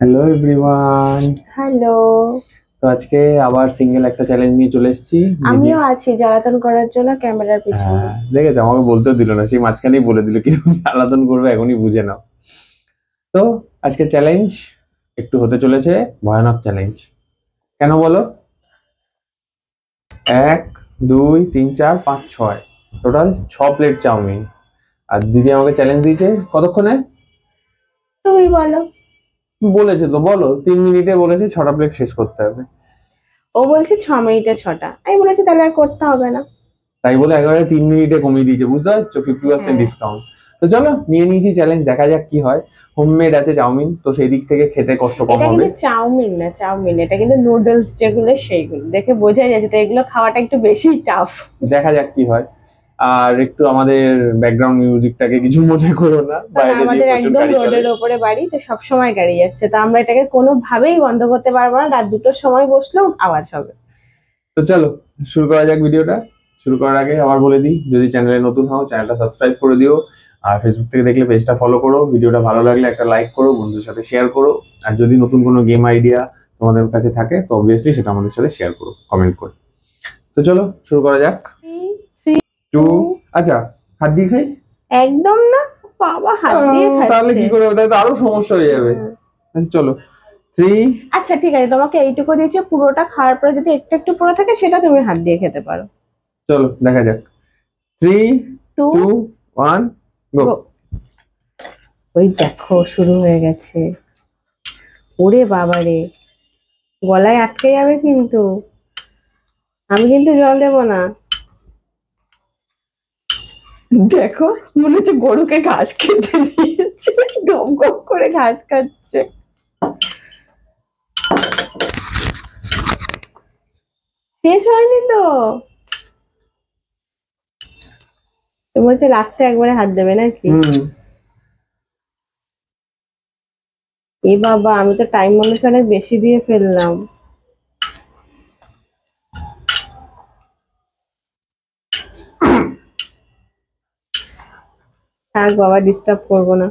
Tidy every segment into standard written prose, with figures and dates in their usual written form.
Hello everyone. Hello. তো আজকে আবার সিঙ্গেল একটা চ্যালেঞ্জ নিয়ে চলে এসেছি। আমিও আছি জ্বালাতন করার জন্য ক্যামেরার পিছনে। হ্যাঁ, দেখেছো, আমাকে বলতেও দিল না, সেই মাঝখানেই বলে দিল কিরকম আলাদন করবে, এখনই বুঝে নাও। তো আজকে চ্যালেঞ্জ একটু হতে চলেছে ভয়ানক চ্যালেঞ্জ। কেন বলো? 1 2 3 4 5 6, টোটাল 6 প্লেট চাউমিন। আর দিদি আমাকে চ্যালেঞ্জ দিয়েছে কতক্ষণে? তুমি বলো। বলেছে তো, বলো। 3 মিনিটে বলেছে 6টা প্লেট শেষ করতে হবে। ও বলছে 6 মিনিটে 6টা, আমি বলেছি তাহলে আর করতে হবে না। তাই বলে একেবারে 3 মিনিটে কমিয়ে দিয়েছে, বুঝতে পারছো? 50% হ্যাঁ। ডিসকাউন্ট। তো চলো নিয়ে নিয়েছি চ্যালেঞ্জ, দেখা যাক কি হয়। হোমমেড আছে চাউমিন, তো সেই দিক থেকে খেতে কষ্ট কম এটা হবে। কিন্তু চাউমিন না, চাউমিন এটা কিন্তু নুডলস, যেগুলো সেইগুলো দেখে বোঝাই যাচ্ছে, তো এগুলো খাওয়াটা একটু বেশি টাফ। দেখা যাক কি হয়। আর একটু আমাদের ব্যাকগ্রাউন্ড মিউজিকটাকে কিছু মনে করো না, কারণ বাইরে দিয়ে আমাদের প্রচুর একদম গাড়ি চলে। রোডের ওপরে বাড়ি, তো সবসময় গাড়ি যাচ্ছে, তো আমরা এটাকে কোনোভাবেই বন্ধ করতে পারবো না। রাত 2টোর সময় বসলেও আওয়াজ হবে। তো চলো শুরু করা যাক ভিডিওটা। শুরু করার আগে আবার বলে দিই, যদি চ্যানেলে নতুন হও চ্যানেলটা সাবস্ক্রাইব করে দিও। আর ফেসবুক থেকে দেখলে পেজটা ফলো করো, ভিডিওটা ভালো লাগলে একটা লাইক করো, বন্ধুদের সাথে শেয়ার করো। আর যদি নতুন কোনো গেম আইডিয়া তোমাদের কাছে থাকে তো অবভিয়াসলি সেটা আমাদের সাথে শেয়ার করো কমেন্ট করে। তো চলো শুরু করা যাক। 3 টু। 2। আচ্ছা, হাত দিয়ে খাই? একদম না, বাবা হাত দিয়ে তাহলে খাচ্ছে। কি করে, ওটা তো আরো সমস্যা হয়ে যাবে। হুম। আচ্ছা চলো। 3। আচ্ছা ঠিক আছে, তোমাকে এইটুকু দিয়েছে, পুরোটা খাওয়ার পরে যদি একটু একটু পড়ে থাকে সেটা তুমি হাত দিয়ে খেতে পারো। চলো দেখা যাক। 3 টু। 2 1 গো। গো। ওই দেখো শুরু হয়ে গেছে। ওরে বাবা রে, গলায় আটকে যাবে কিন্তু। আমি কিন্তু জল দেবো না। দেখো, মনে হচ্ছে গরুকে ঘাস খেতে দিয়েছে, গম গম করে ঘাস খাচ্ছে। শেষ হয়নি তো। তুমি বলছে লাস্টে একবারে হাত দেবে নাকি? হুম। এ বাবা, আমি তো টাইম অনুসারে বেশি দিয়ে ফেললাম। থাক বাবা, ডিস্টার্ব করবো না।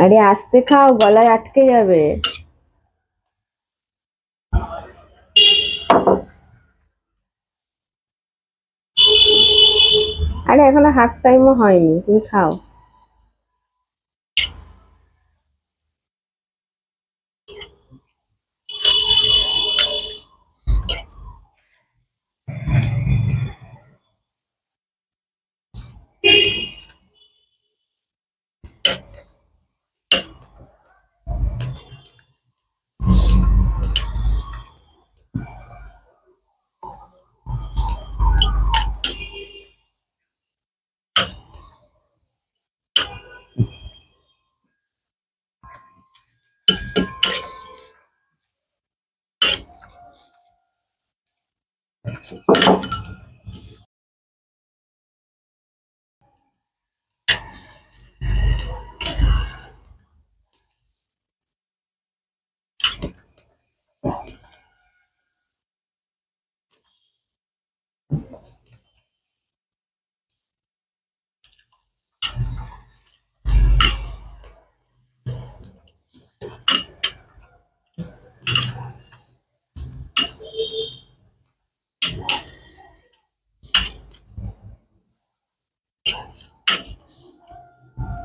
আরে আস্তে খাও, গলায় আটকে যাবে। আরে এখনো হাফ টাইমও হয়নি, তুমি খাও।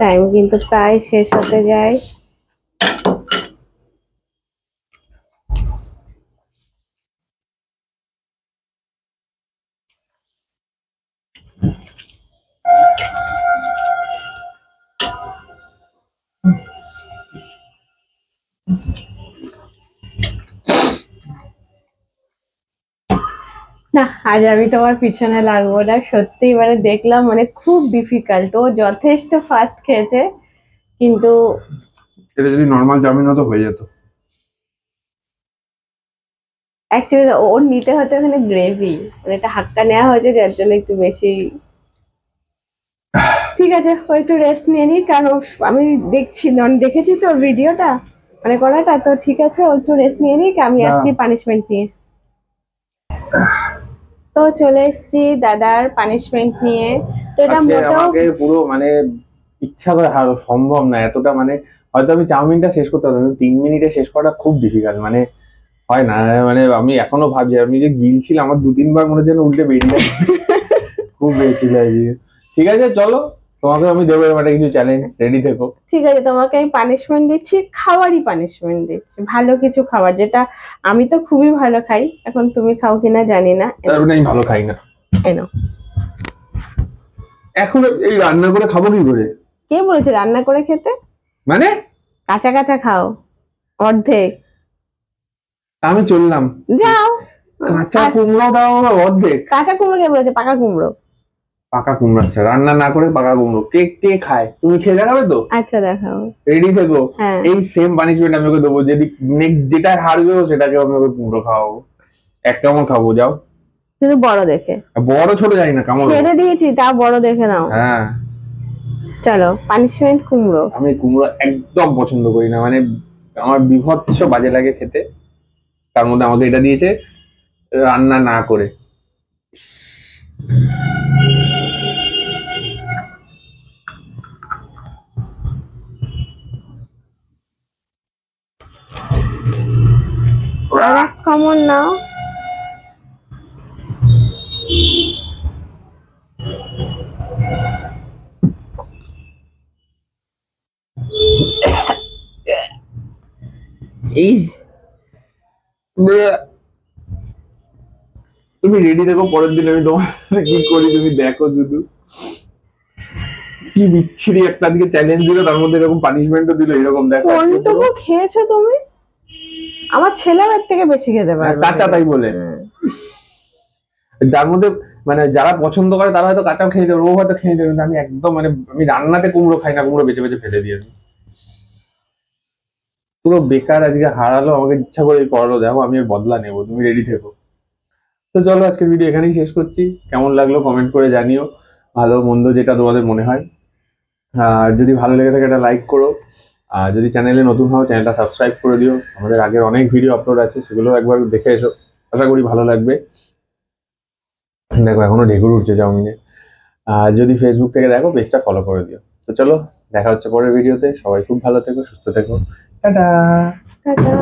টাইম কিন্তু প্রায় শেষ হতে যায়। না, আজ আমি তোমার পিছনে লাগবো না, সত্যি এবারে দেখলাম মানে খুব ডিফিকাল্ট। ও যথেষ্ট ফাস্ট খেয়েছে, কিন্তু এটা যদি নর্মাল চাউমিন হতো হয়ে যেত। অ্যাকচুয়ালি ওর নিতে হতে ওখানে গ্রেভি, মানে একটা হাক্কা নেওয়া হয়েছে যার জন্য একটু বেশি। ঠিক আছে, ও একটু রেস্ট নিয়ে নি, কারণ আমি দেখেছি তো ভিডিওটা মানে করাটা, তো ঠিক আছে ও একটু রেস্ট নিয়ে নিক, আমি না। আসছি পানিশমেন্ট নিয়ে। তো চলে এসেছি দাদার পানিশমেন্ট নিয়ে। তো এটা আজকে মোটেও আমাকে পুরো মানে ইচ্ছা করে হারো সম্ভব না এতটা, মানে হয়তো আমি চাউমিনটা শেষ করতে পারতাম, 3 মিনিটে শেষ করাটা খুব ডিফিকাল্ট, মানে হয় না। মানে আমি এখনো ভাবছি, আমি যে গিলছিলাম আমার 2-3 বার মনে হচ্ছে যেন উল্টে বেরিয়ে যায়। খুব বেশি লাগে। ঠিক আছে চলো, তোমাকে আমি দেবো এবার একটা কিছু চ্যালেঞ্জ, রেডি থেকো। ঠিক আছে, তোমাকে আমি পানিশমেন্ট দিচ্ছি, খাওয়ারই পানিশমেন্ট দিচ্ছি, ভালো কিছু খাবার যেটা আমি তো খুবই ভালো খাই, এখন তুমি খাও কিনা জানি না। তারপরে আমি ভালো খাই না, এনো। এখন এই রান্না করে খাবো কি করে? কে বলেছে রান্না করে খেতে? মানে কাঁচা কাঁচা খাও, অর্ধেক। আমি চললাম। যাও। কাঁচা আর কুমড়ো দাও আবার অর্ধেক? কাঁচা কুমড়ো কে বলেছে? পাকা কুমড়ো। পাকা কুমড়ো? আচ্ছা, রান্না না করে পাকা কুমড়ো কে কে খায়? তুমি খেয়ে দেখাবে তো? আচ্ছা দেখাও। রেডি থেকো। হ্যাঁ। এই সেম পানিশমেন্ট আমি ওকে দেবো, যদি নেক্সট যেটা হারবে সেটাকে আমি ওকে কুমড়ো খাওয়াবো। এক কামড় খাবো, যাও। কিন্তু বড় দেখে। বড় ছোট জানি না, কামড় ছেড়ে দিয়েছি, তাও বড় দেখে নাও। হ্যাঁ। চলো পানিশমেন্ট কুমড়ো। আমি কুমড়ো একদম পছন্দ করি না, মানে আমার বিভৎস বাজে লাগে খেতে। তার মধ্যে আমাকে এটা দিয়েছে রান্না না করে। আর এক কামড় নাও। এই তুমি রেডি থেকো, পরের দিন আমি তোমার সাথে কি করি তুমি দেখো শুধু। কি বিচ্ছিরি একটা দিকে চ্যালেঞ্জ দিল, তার মধ্যে এরকম পানিশমেন্টও দিল, এরকম দেখো। কোনটুকু খেয়েছো তুমি? আমার ছেলেমেয়ের থেকে বেশি খেতে পারবে। কাঁচা তাই বলে, যার মধ্যে মানে যারা পছন্দ করে তারা হয়তো কাঁচাও খেয়ে দেবে, ও হয়তো খেয়ে দেবে না। আমি একদম মানে আমি রান্নাতে কুমড়ো খাই না, কুমড়ো বেছে বেছে ফেলে দিই আমি। পুরো বেকার আজকে হারালো আমাকে, ইচ্ছা করে করালো। দেখো আমি এর বদলা নেবো, তুমি রেডি থেকো। তো চলো আজকের ভিডিও এখানেই শেষ করছি। কেমন লাগলো কমেন্ট করে জানিও, ভালো মন্দ যেটা তোমাদের মনে হয়। আর যদি ভালো লেগে থাকে একটা লাইক করো, আর যদি চ্যানেলে নতুন হও চ্যানেলটা সাবস্ক্রাইব করে দিও। আমাদের আগের অনেক ভিডিও আপলোড আছে, সেগুলো একবার দেখে এসো, আশা করি ভালো লাগবে। দেখো এখনো ঢেকুর উঠছে চাউমিনে। আর যদি ফেসবুক থেকে দেখো পেজটা ফলো করে দিও। তো চলো, দেখা হচ্ছে পরের ভিডিওতে। সবাই খুব ভালো থেকো, সুস্থ থেকো। টাটা। টাটা।